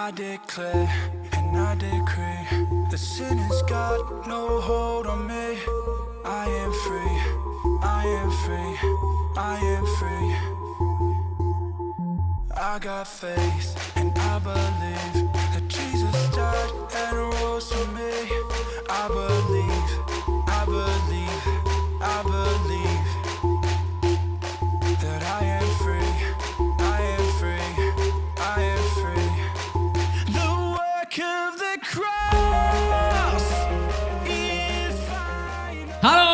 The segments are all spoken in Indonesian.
I declare and I decree the sin has got no hold on me. I am free, I am free, I am free. I got faith and I believe that Jesus died and rose for me. I believe, I believe, I believe that I am free, I am free, I am free. The work of the cross is final. Halo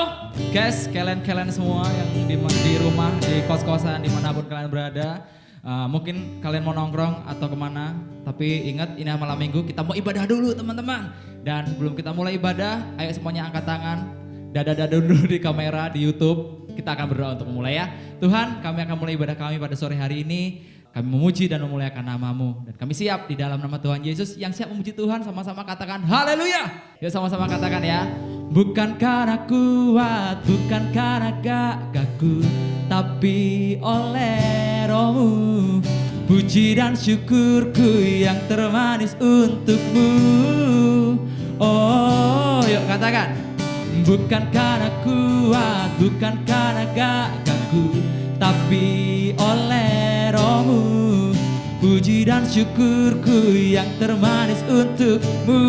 guys, kalian semua yang di rumah, di kos-kosan, dimanapun kalian berada. Mungkin kalian mau nongkrong atau kemana, tapi ingat ini malam minggu kita mau ibadah dulu teman-teman. Dan sebelum kita mulai ibadah, ayo semuanya angkat tangan, dada dulu di kamera, di YouTube. Kita akan berdoa untuk memulai ya. Tuhan, kami akan mulai ibadah kami pada sore hari ini. Kami memuji dan memuliakan nama-Mu. Dan kami siap di dalam nama Tuhan Yesus. Yang siap memuji Tuhan sama-sama katakan haleluya. Yuk sama-sama katakan ya. Bukan karena kuat, bukan karena gagahku, tapi oleh Roh-Mu. Puji dan syukurku yang termanis untuk-Mu. Oh, yuk katakan. Bukan karena kuat, bukan karena gagahku, tapi oleh Roh-Mu. Puji dan syukurku yang termanis untuk-Mu.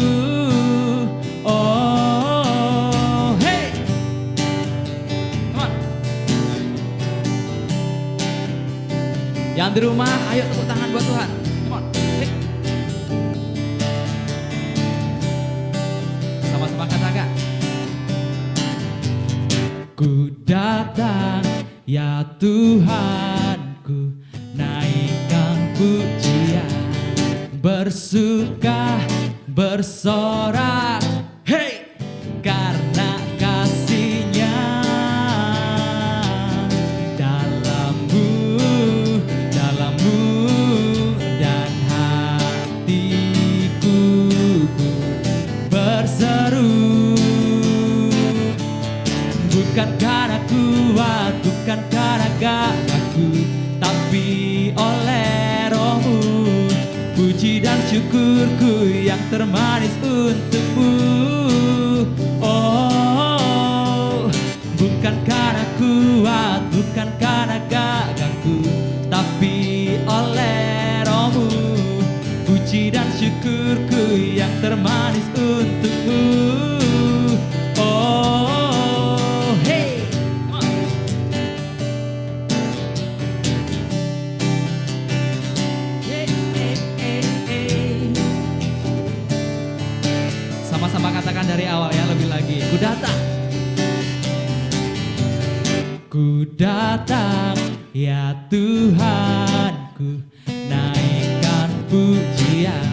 Oh, hey. Come on. Yang di rumah, ayo tepuk tangan buat Tuhan. Come on. Hey. Sama-sama katakan. Ku datang ya Tuhanku, naikkan pujian, bersuka, bersorak, hey, karena kasih-Nya dalammu dan hatiku berseru. Bukan karena kuat, bukan karena gagahku, tapi oleh Roh-Mu. Puji dan syukurku yang termanis untuk-Mu. Oh, bukan karena kuat, bukan karena gagahku, tapi oleh Roh-Mu. Puji dan syukurku yang termanis untuk-Mu. Oh, sama-sama katakan dari awal ya, lebih lagi. Ku datang. Ku datang ya Tuhanku, naikkan pujian,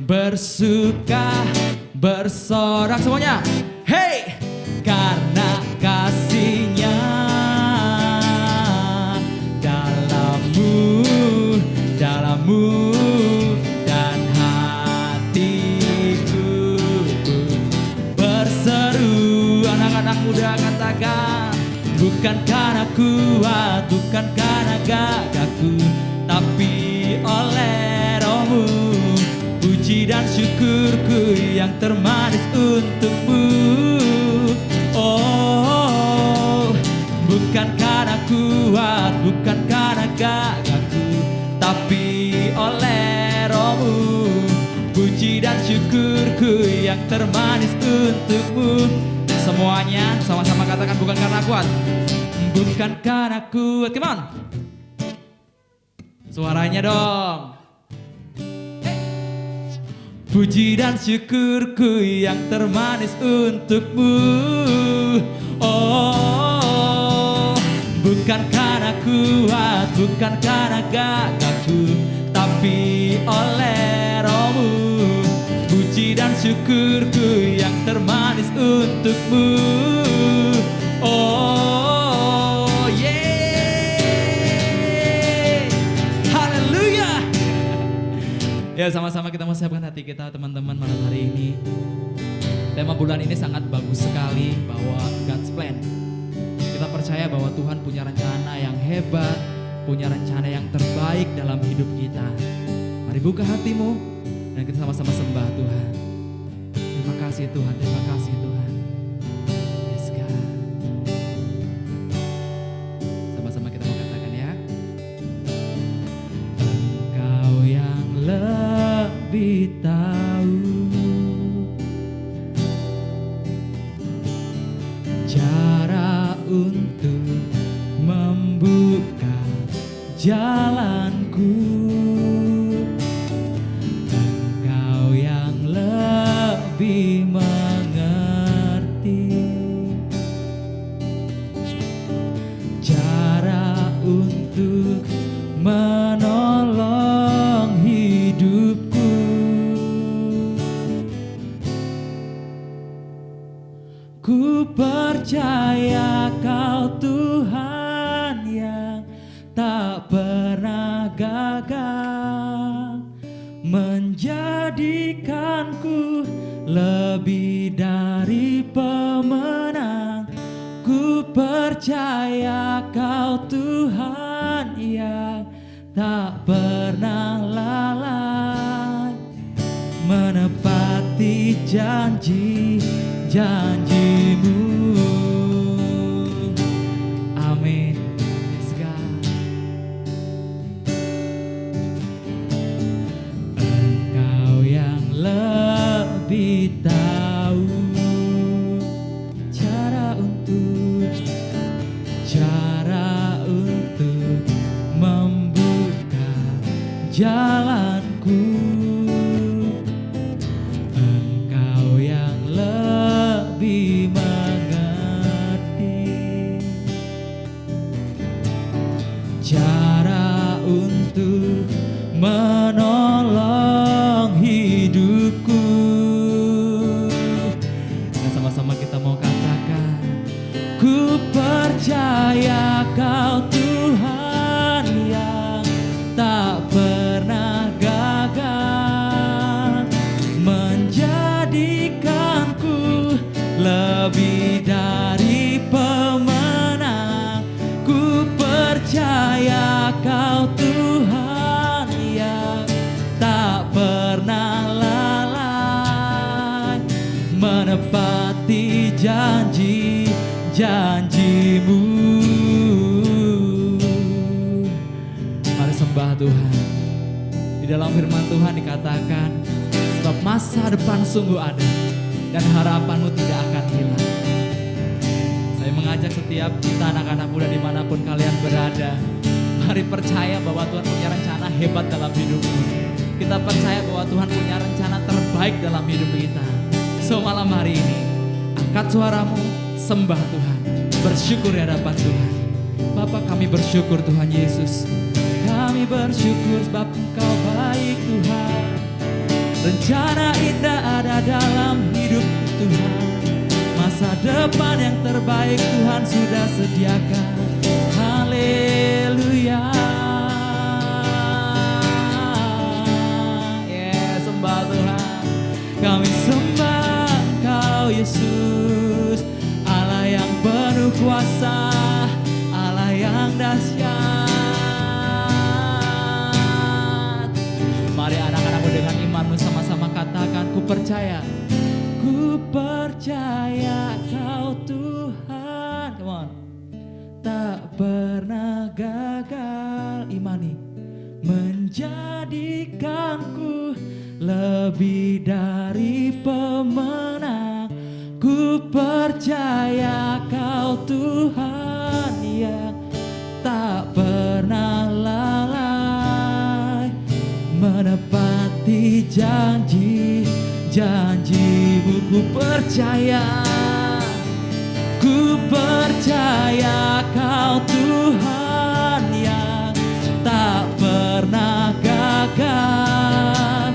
bersuka, bersorak semuanya. Hey, karena kasih-Nya dalammu dan hatiku berseru. Anak-anak muda katakan, bukan karena kuat, bukan karena gagahku, tapi oleh Roh-Mu. Puji dan syukurku yang termanis untuk-Mu. Oh, bukan karena kuat, bukan karena gagahku, tapi oleh Roh-Mu. Puji dan syukurku yang termanis untuk-Mu. Semuanya sama-sama katakan, bukan karena kuat, bukan karena kuat. Come on, suaranya dong. Puji dan syukurku yang termanis untuk-Mu. Oh, bukan karena kuat, bukan karena gagahku, tapi oleh Roh-Mu. Puji dan syukurku yang termanis untuk-Mu. Oh, yeah. Haleluya. Ya, sama-sama kita mau siapkan hati kita teman-teman malam hari ini. Tema bulan ini sangat bagus sekali, bahwa God's plan. Kita percaya bahwa Tuhan punya rencana yang hebat, punya rencana yang terbaik dalam hidup kita. Mari buka hatimu, Dan kita sama-sama sembah Tuhan. Terima kasih Tuhan, terima kasih Tuhan. Yes God. Sama-sama kita mau katakan ya. Engkau yang lebih tahu cara untuk membuka jalanku. Engkau yang lebih mengerti cara untuk menolong hidupku. Ku percaya Kau Tuhan yang tak pernah gagal, menjadikanku lebih dari pemenang. Ku percaya Kau Tuhan yang tak pernah lalai, menepati janji-janjimu. Amin. Yes, God. Engkau yang lebih tahu cara untuk membuka jalanku. Engkau yang lebih mengerti cara untuk menolong hidupku. Nah, sama-sama kita mau katakan, ku percaya Kau Tuhan yang tak pernah gagal, menjadikanku lebih dari pemenang. Ku percaya Kau Tuhan yang tak pernah lalai, menepati janji-janjimu. Mari sembah Tuhan. Di dalam firman Tuhan dikatakan, sebab masa depan sungguh ada dan harapanmu tidak akan hilang. Saya mengajak setiap kita anak-anak muda dimanapun kalian berada, mari percaya bahwa Tuhan punya rencana hebat dalam hidupmu. Kita percaya bahwa Tuhan punya rencana terbaik dalam hidup kita. So malam hari ini, angkat suaramu, sembah Tuhan, bersyukur di hadapan Tuhan. Bapa, kami bersyukur Tuhan Yesus. Kami bersyukur sebab Engkau baik Tuhan. Rencana indah ada dalam hidup Tuhan. Masa depan yang terbaik Tuhan sudah sediakan. Haleluya. Sembah Tuhan. Kami sembah Kau Yesus, Allah yang penuh kuasa, Allah yang dahsyat. Mari anak-anakmu dengan imanmu sama-sama katakan, ku percaya Kau Tuhan, come on, tak pernah gagal. Imani, menjadikanku lebih dari pemenang. Ku percaya Kau Tuhan yang tak pernah lalai, menepati janji-janjimu. Ku percaya Kau Tuhan yang tak pernah gagal,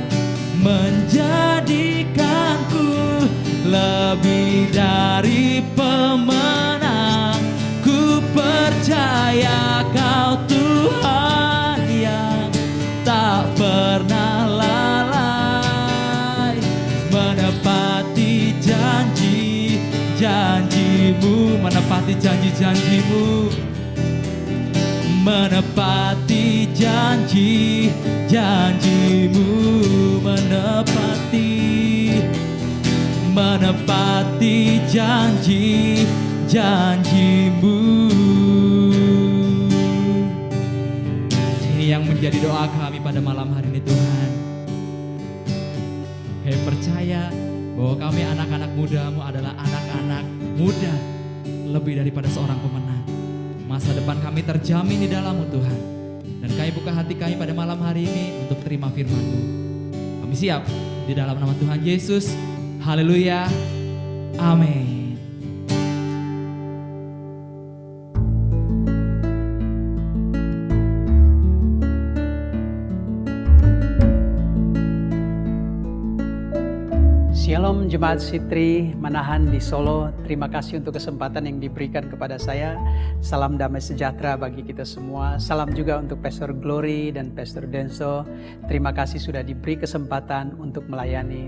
menjadikanku lebih dari pemenang. Ku percaya Kau Tuhan yang tak pernah lalai, menepati janji-janjimu, menepati janji-janjimu, menepati janji-janjimu, menepati janji-janjimu. Ini yang menjadi doa kami pada malam hari ini Tuhan. Kami percaya bahwa kami anak-anak muda-Mu adalah anak-anak muda lebih daripada seorang pemenang. Masa depan kami terjamin di dalam-Mu Tuhan. Dan kami buka hati kami pada malam hari ini untuk terima firman-Mu. Kami siap di dalam nama Tuhan Yesus. Haleluya. Amin. Shalom Jemaat Sitri Manahan di Solo. Terima kasih untuk kesempatan yang diberikan kepada saya. Salam damai sejahtera bagi kita semua. Salam juga untuk Pastor Glory dan Pastor Denso. Terima kasih sudah diberi kesempatan untuk melayani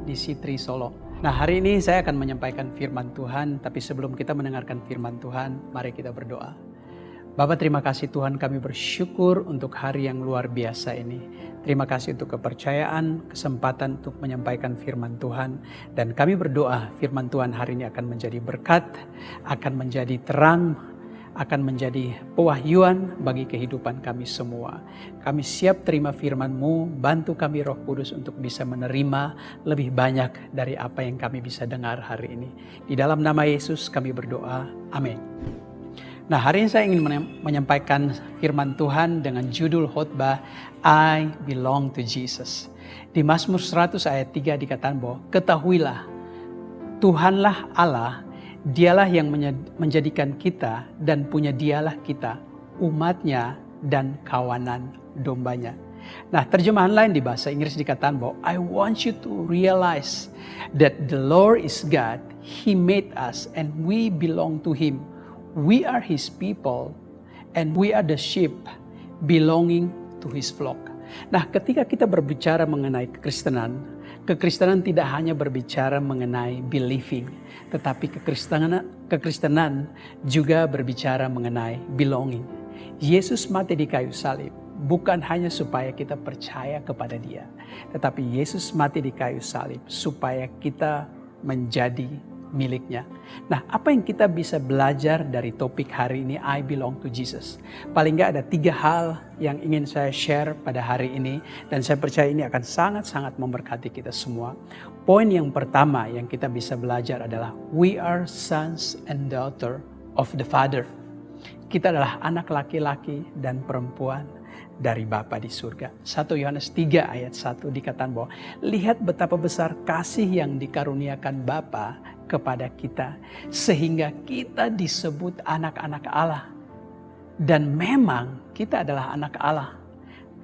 di Sitri Solo. Nah, hari ini saya akan menyampaikan firman Tuhan. Tapi sebelum kita mendengarkan firman Tuhan, mari kita berdoa. Bapa, terima kasih Tuhan, kami bersyukur untuk hari yang luar biasa ini. Terima kasih untuk kepercayaan, kesempatan untuk menyampaikan firman Tuhan. Dan kami berdoa firman Tuhan hari ini akan menjadi berkat, akan menjadi terang, akan menjadi pewahyuan bagi kehidupan kami semua. Kami siap terima firman-Mu, bantu kami Roh Kudus untuk bisa menerima lebih banyak dari apa yang kami bisa dengar hari ini. Di dalam nama Yesus kami berdoa, amin. Nah, hari ini saya ingin menyampaikan firman Tuhan dengan judul khotbah I Belong to Jesus. Di Mazmur 100 ayat 3 dikatakan bahwa ketahuilah Tuhanlah Allah, Dialah yang menjadikan kita dan punya Dialah kita, umatnya dan kawanan dombanya. Nah, terjemahan lain di bahasa Inggris dikatakan bahwa I want you to realize that the Lord is God, He made us and we belong to Him. We are His people and we are the sheep belonging to His flock. Nah, ketika kita berbicara mengenai kekristenan tidak hanya berbicara mengenai believing, tetapi kekristenan juga berbicara mengenai belonging. Yesus mati di kayu salib bukan hanya supaya kita percaya kepada Dia, tetapi Yesus mati di kayu salib supaya kita menjadi miliknya. Nah, apa yang kita bisa belajar dari topik hari ini, I belong to Jesus? Paling nggak ada 3 hal yang ingin saya share pada hari ini. Dan saya percaya ini akan sangat-sangat memberkati kita semua. Poin yang pertama yang kita bisa belajar adalah we are sons and daughter of the Father. Kita adalah anak laki-laki dan perempuan dari Bapa di surga. 1 Yohanes 3 ayat 1 dikatakan bahwa lihat betapa besar kasih yang dikaruniakan Bapa kepada kita sehingga kita disebut anak-anak Allah. Dan memang kita adalah anak Allah.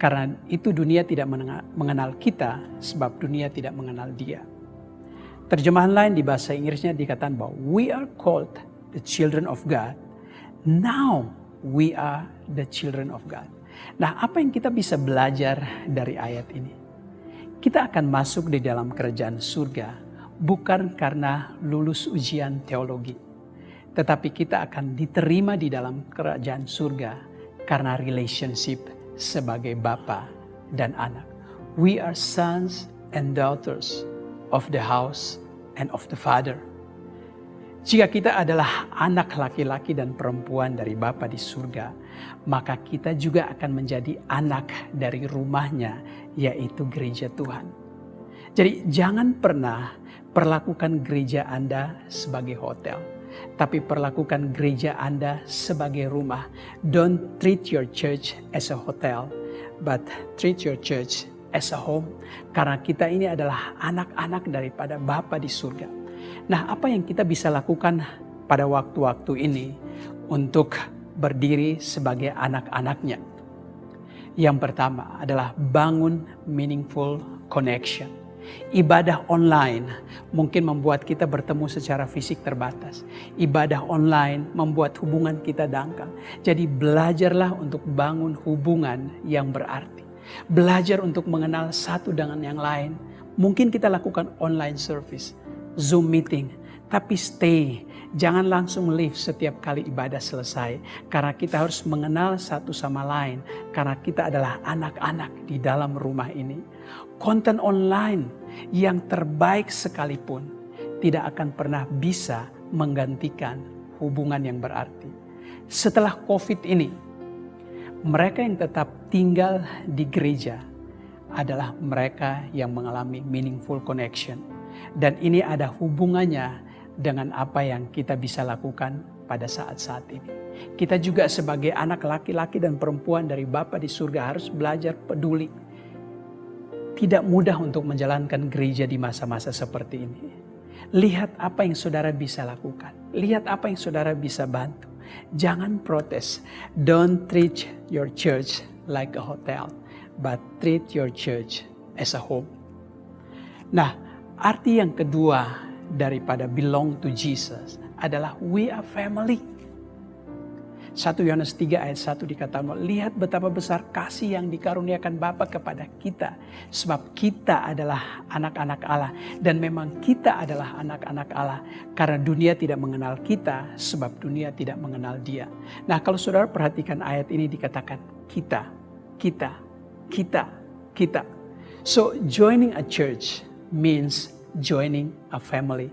Karena itu dunia tidak mengenal kita sebab dunia tidak mengenal Dia. Terjemahan lain di bahasa Inggrisnya dikatakan bahwa we are called the children of God. Now we are the children of God. Nah, apa yang kita bisa belajar dari ayat ini? Kita akan masuk di dalam kerajaan surga bukan karena lulus ujian teologi, tetapi kita akan diterima di dalam kerajaan surga karena relationship sebagai bapa dan anak. We are sons and daughters of the house and of the Father. Jika kita adalah anak laki-laki dan perempuan dari Bapa di surga, maka kita juga akan menjadi anak dari rumahnya, yaitu gereja Tuhan. Jadi jangan pernah perlakukan gereja Anda sebagai hotel, tapi perlakukan gereja Anda sebagai rumah. Don't treat your church as a hotel, but treat your church as a home. Karena kita ini adalah anak-anak daripada Bapa di surga. Nah, apa yang kita bisa lakukan pada waktu-waktu ini untuk berdiri sebagai anak-anaknya? Yang pertama adalah bangun meaningful connection. Ibadah online mungkin membuat kita bertemu secara fisik terbatas. Ibadah online membuat hubungan kita dangkal. Jadi belajarlah untuk bangun hubungan yang berarti. Belajar untuk mengenal satu dengan yang lain. Mungkin kita lakukan online service, Zoom meeting. Tapi stay, jangan langsung leave setiap kali ibadah selesai. Karena kita harus mengenal satu sama lain. Karena kita adalah anak-anak di dalam rumah ini. Konten online yang terbaik sekalipun tidak akan pernah bisa menggantikan hubungan yang berarti. Setelah COVID ini, mereka yang tetap tinggal di gereja adalah mereka yang mengalami meaningful connection. Dan ini ada hubungannya dengan apa yang kita bisa lakukan pada saat-saat ini. Kita juga sebagai anak laki-laki dan perempuan dari Bapa di surga harus belajar peduli. Tidak mudah untuk menjalankan gereja di masa-masa seperti ini. Lihat apa yang saudara bisa lakukan. Lihat apa yang saudara bisa bantu. Jangan protes. Don't treat your church like a hotel, but treat your church as a home. Nah, arti yang kedua daripada belong to Jesus adalah we are family. 1 Yohanes 3 ayat 1 dikatakan, lihat betapa besar kasih yang dikaruniakan Bapa kepada kita. Sebab kita adalah anak-anak Allah. Dan memang kita adalah anak-anak Allah. Karena dunia tidak mengenal kita, sebab dunia tidak mengenal Dia. Nah, kalau saudara perhatikan ayat ini dikatakan kita. So joining a church means joining a family.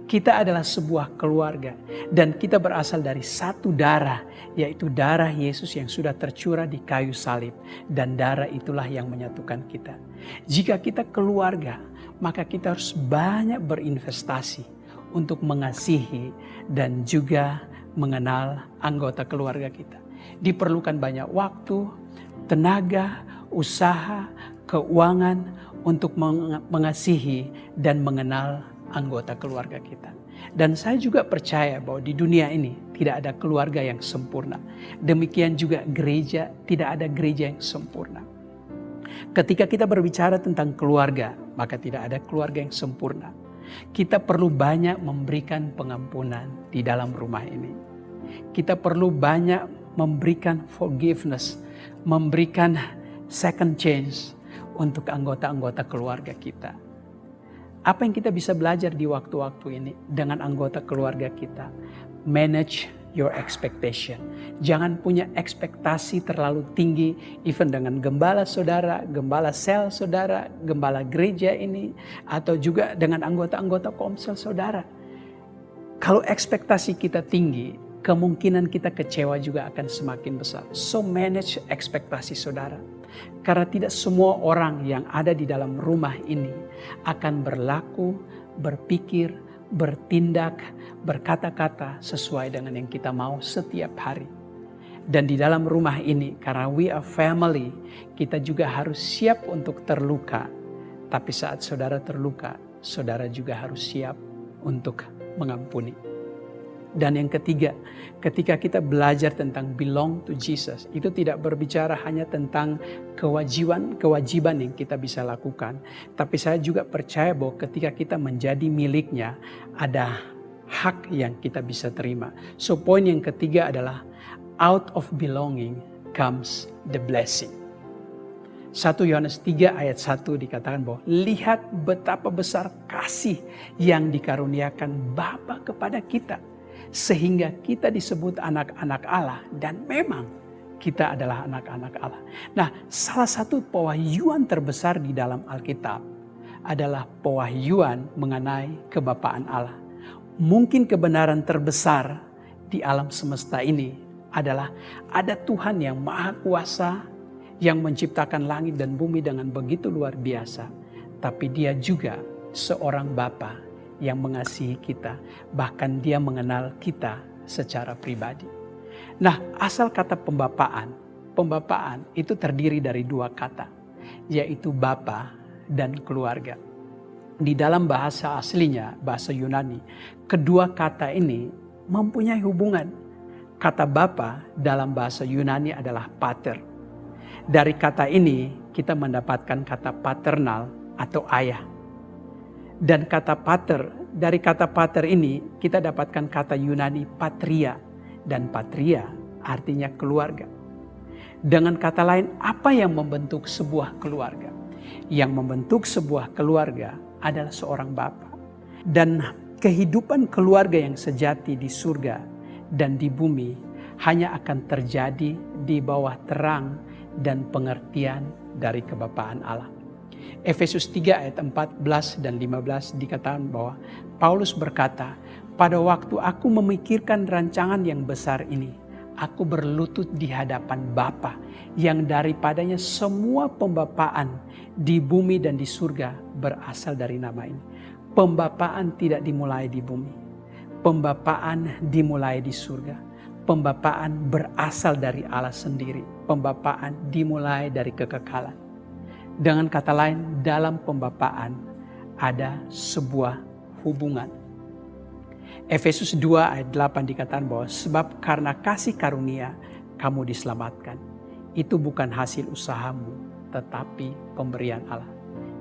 Kita adalah sebuah keluarga dan kita berasal dari satu darah, yaitu darah Yesus yang sudah tercurah di kayu salib, dan darah itulah yang menyatukan kita. Jika kita keluarga, maka kita harus banyak berinvestasi untuk mengasihi dan juga mengenal anggota keluarga kita. Diperlukan banyak waktu, tenaga, usaha, keuangan untuk mengasihi dan mengenal anggota keluarga kita. Dan saya juga percaya bahwa di dunia ini tidak ada keluarga yang sempurna. Demikian juga gereja, tidak ada gereja yang sempurna. Ketika kita berbicara tentang keluarga, maka tidak ada keluarga yang sempurna. Kita perlu banyak memberikan pengampunan di dalam rumah ini. Kita perlu banyak memberikan forgiveness, memberikan second chance untuk anggota-anggota keluarga kita. Apa yang kita bisa belajar di waktu-waktu ini dengan anggota keluarga kita? Manage your expectation. Jangan punya ekspektasi terlalu tinggi, even dengan gembala saudara, gembala sel saudara, gembala gereja ini, atau juga dengan anggota-anggota komsel saudara. Kalau ekspektasi kita tinggi, kemungkinan kita kecewa juga akan semakin besar. So manage ekspektasi saudara. Karena tidak semua orang yang ada di dalam rumah ini akan berlaku, berpikir, bertindak, berkata-kata sesuai dengan yang kita mau setiap hari. Dan di dalam rumah ini, karena we are family, kita juga harus siap untuk terluka. Tapi saat saudara terluka, saudara juga harus siap untuk mengampuni. Dan yang ketiga, ketika kita belajar tentang belong to Jesus, itu tidak berbicara hanya tentang kewajiban yang kita bisa lakukan. Tapi saya juga percaya bahwa ketika kita menjadi miliknya, ada hak yang kita bisa terima. So poin yang ketiga adalah out of belonging comes the blessing. 1 Yohanes 3 ayat 1 dikatakan bahwa lihat betapa besar kasih yang dikaruniakan Bapa kepada kita, sehingga kita disebut anak-anak Allah, dan memang kita adalah anak-anak Allah. Nah, salah satu pewahyuan terbesar di dalam Alkitab adalah pewahyuan mengenai kebapaan Allah. Mungkin kebenaran terbesar di alam semesta ini adalah ada Tuhan yang Maha Kuasa yang menciptakan langit dan bumi dengan begitu luar biasa. Tapi Dia juga seorang Bapa yang mengasihi kita, bahkan Dia mengenal kita secara pribadi. Nah, asal kata pembapaan itu terdiri dari dua kata, yaitu Bapa dan keluarga. Di dalam bahasa aslinya, bahasa Yunani, kedua kata ini mempunyai hubungan. Kata Bapa dalam bahasa Yunani adalah pater. Dari kata ini kita mendapatkan kata paternal atau ayah. Dan kata pater, dari kata pater ini kita dapatkan kata Yunani patria. Dan patria artinya keluarga. Dengan kata lain, apa yang membentuk sebuah keluarga? Yang membentuk sebuah keluarga adalah seorang bapa. Dan kehidupan keluarga yang sejati di surga dan di bumi hanya akan terjadi di bawah terang dan pengertian dari kebapaan Allah. Efesus 3 ayat 14 dan 15 dikatakan bahwa Paulus berkata, pada waktu aku memikirkan rancangan yang besar ini, aku berlutut di hadapan Bapa yang daripadanya semua pembapaan di bumi dan di surga berasal dari nama ini. Pembapaan tidak dimulai di bumi. Pembapaan dimulai di surga. Pembapaan berasal dari Allah sendiri. Pembapaan dimulai dari kekekalan. Dengan kata lain, dalam pembapaan ada sebuah hubungan. Efesus 2 ayat 8 dikatakan bahwa sebab karena kasih karunia kamu diselamatkan. Itu bukan hasil usahamu, tetapi pemberian Allah.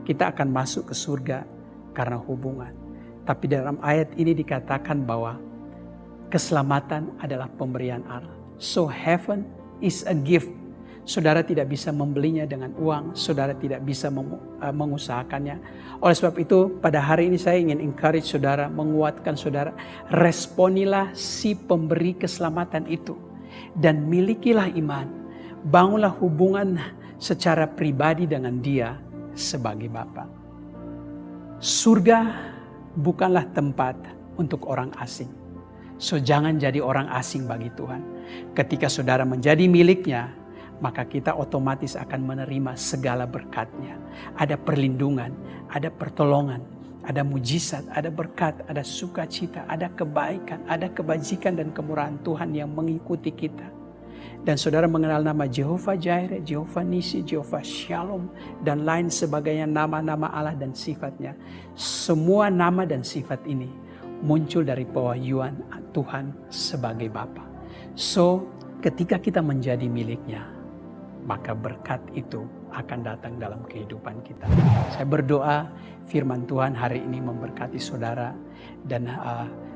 Kita akan masuk ke surga karena hubungan. Tapi dalam ayat ini dikatakan bahwa keselamatan adalah pemberian Allah. So heaven is a gift. Saudara tidak bisa membelinya dengan uang, saudara tidak bisa mengusahakannya. Oleh sebab itu, pada hari ini saya ingin encourage saudara, menguatkan saudara, responilah si pemberi keselamatan itu. Dan milikilah iman, bangunlah hubungan secara pribadi dengan dia sebagai Bapa. Surga bukanlah tempat untuk orang asing. So jangan jadi orang asing bagi Tuhan. Ketika saudara menjadi miliknya, maka kita otomatis akan menerima segala berkat-Nya. Ada perlindungan, ada pertolongan, ada mujizat, ada berkat, ada sukacita, ada kebaikan, ada kebajikan dan kemurahan Tuhan yang mengikuti kita. Dan saudara mengenal nama Jehovah Jireh, Jehovah Nisi, Jehovah Shalom, dan lain sebagainya, nama-nama Allah dan sifat-Nya. Semua nama dan sifat ini muncul dari pewahyuan Tuhan sebagai Bapa. So, ketika kita menjadi milik-Nya, maka berkat itu akan datang dalam kehidupan kita. Saya berdoa firman Tuhan hari ini memberkati saudara. Dan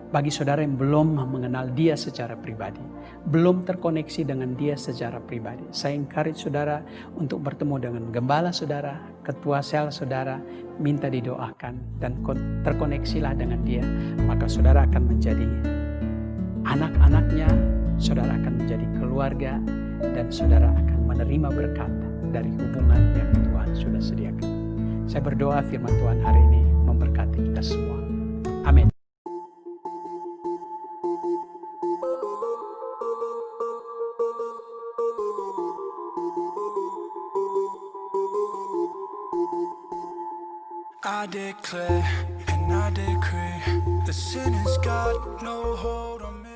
bagi saudara yang belum mengenal dia secara pribadi, belum terkoneksi dengan dia secara pribadi, saya encourage saudara untuk bertemu dengan gembala saudara, ketua sel saudara, minta didoakan dan terkoneksilah dengan dia. Maka saudara akan menjadi anak-anaknya, saudara akan menjadi keluarga, dan saudara akan menerima berkat dari hubungan yang Tuhan sudah sediakan. Saya berdoa firman Tuhan hari ini memberkati kita semua. Amin. I declare and I decree the sin has got no hold on me.